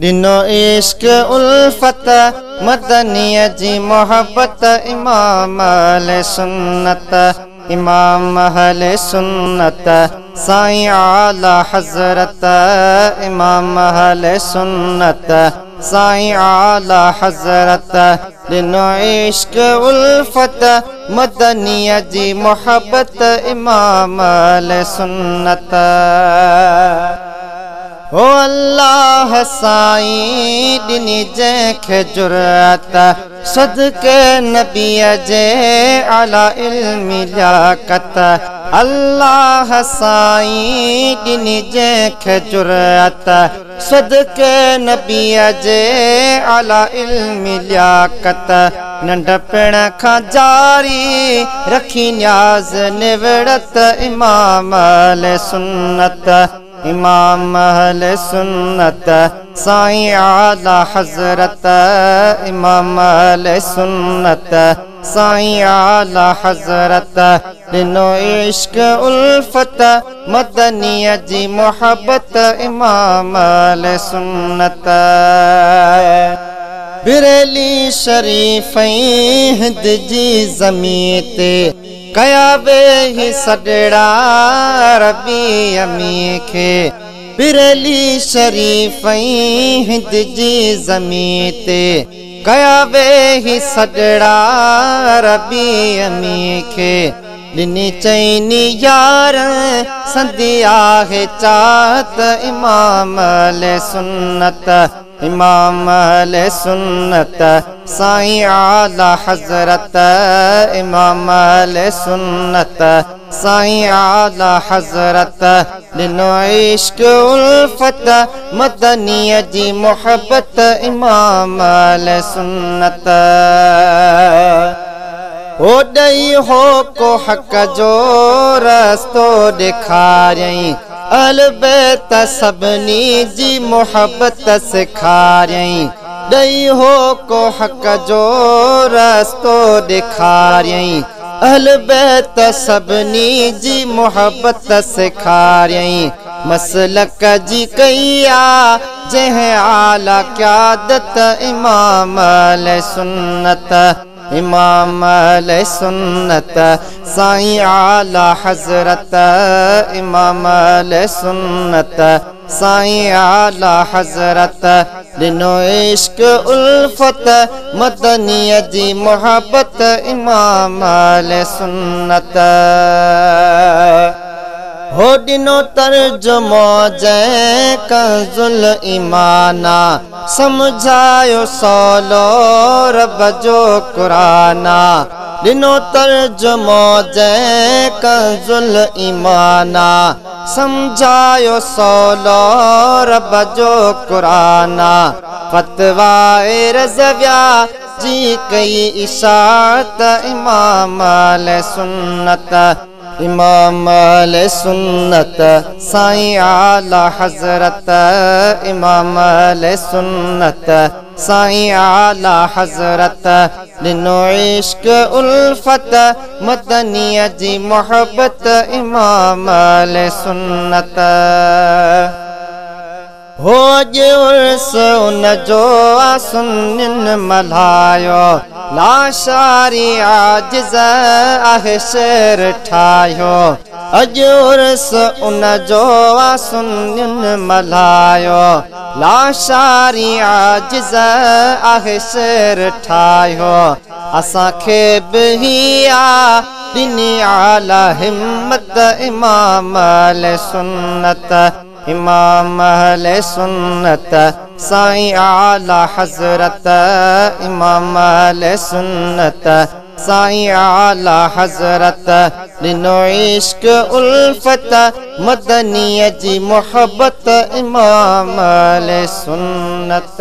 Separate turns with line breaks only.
दिनो इश्क उल्फत मदनीय जी मोहब्बत इमाम अहले सुन्नत इमाम अहले सुन्नत साईं आला हजरत इमाम अहले सुन्नत साईं आला हजरत दिनो इश्क उल्फत मदनीय जी मोहब्बत इमाम अहले सुन्नत ओ अल्लाह साईं दिनी जंहिंखे जुरअत सदके नबीअ जे आला इल्मी लियाकत अल्लाह साईं दिनी जंहिंखे जुरअत सदके नबीअ जे आला इल्मी लियाकत नंढपण खां जारी रखी न्याज़ निवड़त इमाम अहले सुन्नत इमाम अहले सुन्नत साईं आला हजरत इमाम अहले सुन्नत साईं आला हजरत दिनो इश्क उल्फत मदनीय जी मोहब्बत इमाम अहले सुन्नत बिरेली शरीफ़ैं हिंद जी ज़मीं ते कया वे ही सडड़ा रबी अमी खे बिरेली शरीफ़ैं हिंद जी ज़मीं ते कया वे ही सडड़ा रबी अमी खे ॾिनी चईनी यार संदी आहे चाहत इमाम अहले सुन्नत इमाम अहले सुन्नत साईं आला हजरत इमाम अहले सुन्नत साईं आला हजरत दिनो इश्क उल्फत मदनीय जी मोहब्बत इमाम अहले सुन्नत ओ ॾई हो को हक़ जो रस्तो ॾेखारियईं अलबैत सभिनी जी मोहब्बत सेखारियईं ॾई हो को हक़ जो रस्तो ॾेखारियईं अलबैत सभिनी जी मोहब्बत सेखारियईं मसलक जी कई आ जंहिं आला क़यादत इमाम अहले सुन्नत इमाम अहले सुन्नत साईं आला हजरत इमाम अहले सुन्नत साईं आला हजरत दिनो इश्क उल्फत मदनीय जी मोहब्बत इमाम अहले सुन्नत हो दिनो तर्जुमो जंहिं कंजुल ईमाना समझायो सवलो रब जो कुराना दिनो तर्जुमो जंहिं कंजुल ईमाना समझायो सवलो रब जो कुराना फतवाए रज़विया जी कई इशारत इमाम अहले सुन्नत इमाम अहले सुन्नत साईं आला हजरत इमाम अहले सुन्नत साईं आला हजरत दिनो इश्क उल्फत मदनीय जी मोहब्बत इमाम अहले सुन्नत हो अॼु उर्स उन जो सुन्निन मल्हायो लाशारी आजिज़ आहे शेर ठाहियो अॼु उर्स उन जो सुन्निन मल्हायो लाशारी आजिज़ आहे शेर ठाहियो असांखे बि ही आ ॾिनी आला हिम्मत इमाम अहले सुन्नत इमाम अहले सुन्नत साईं आला हजरत इमाम अहले सुन्नत साईं आला हजरत दिनो इश्क उल्फत मदनीय जी मोहब्बत इमाम अहले सुन्नत।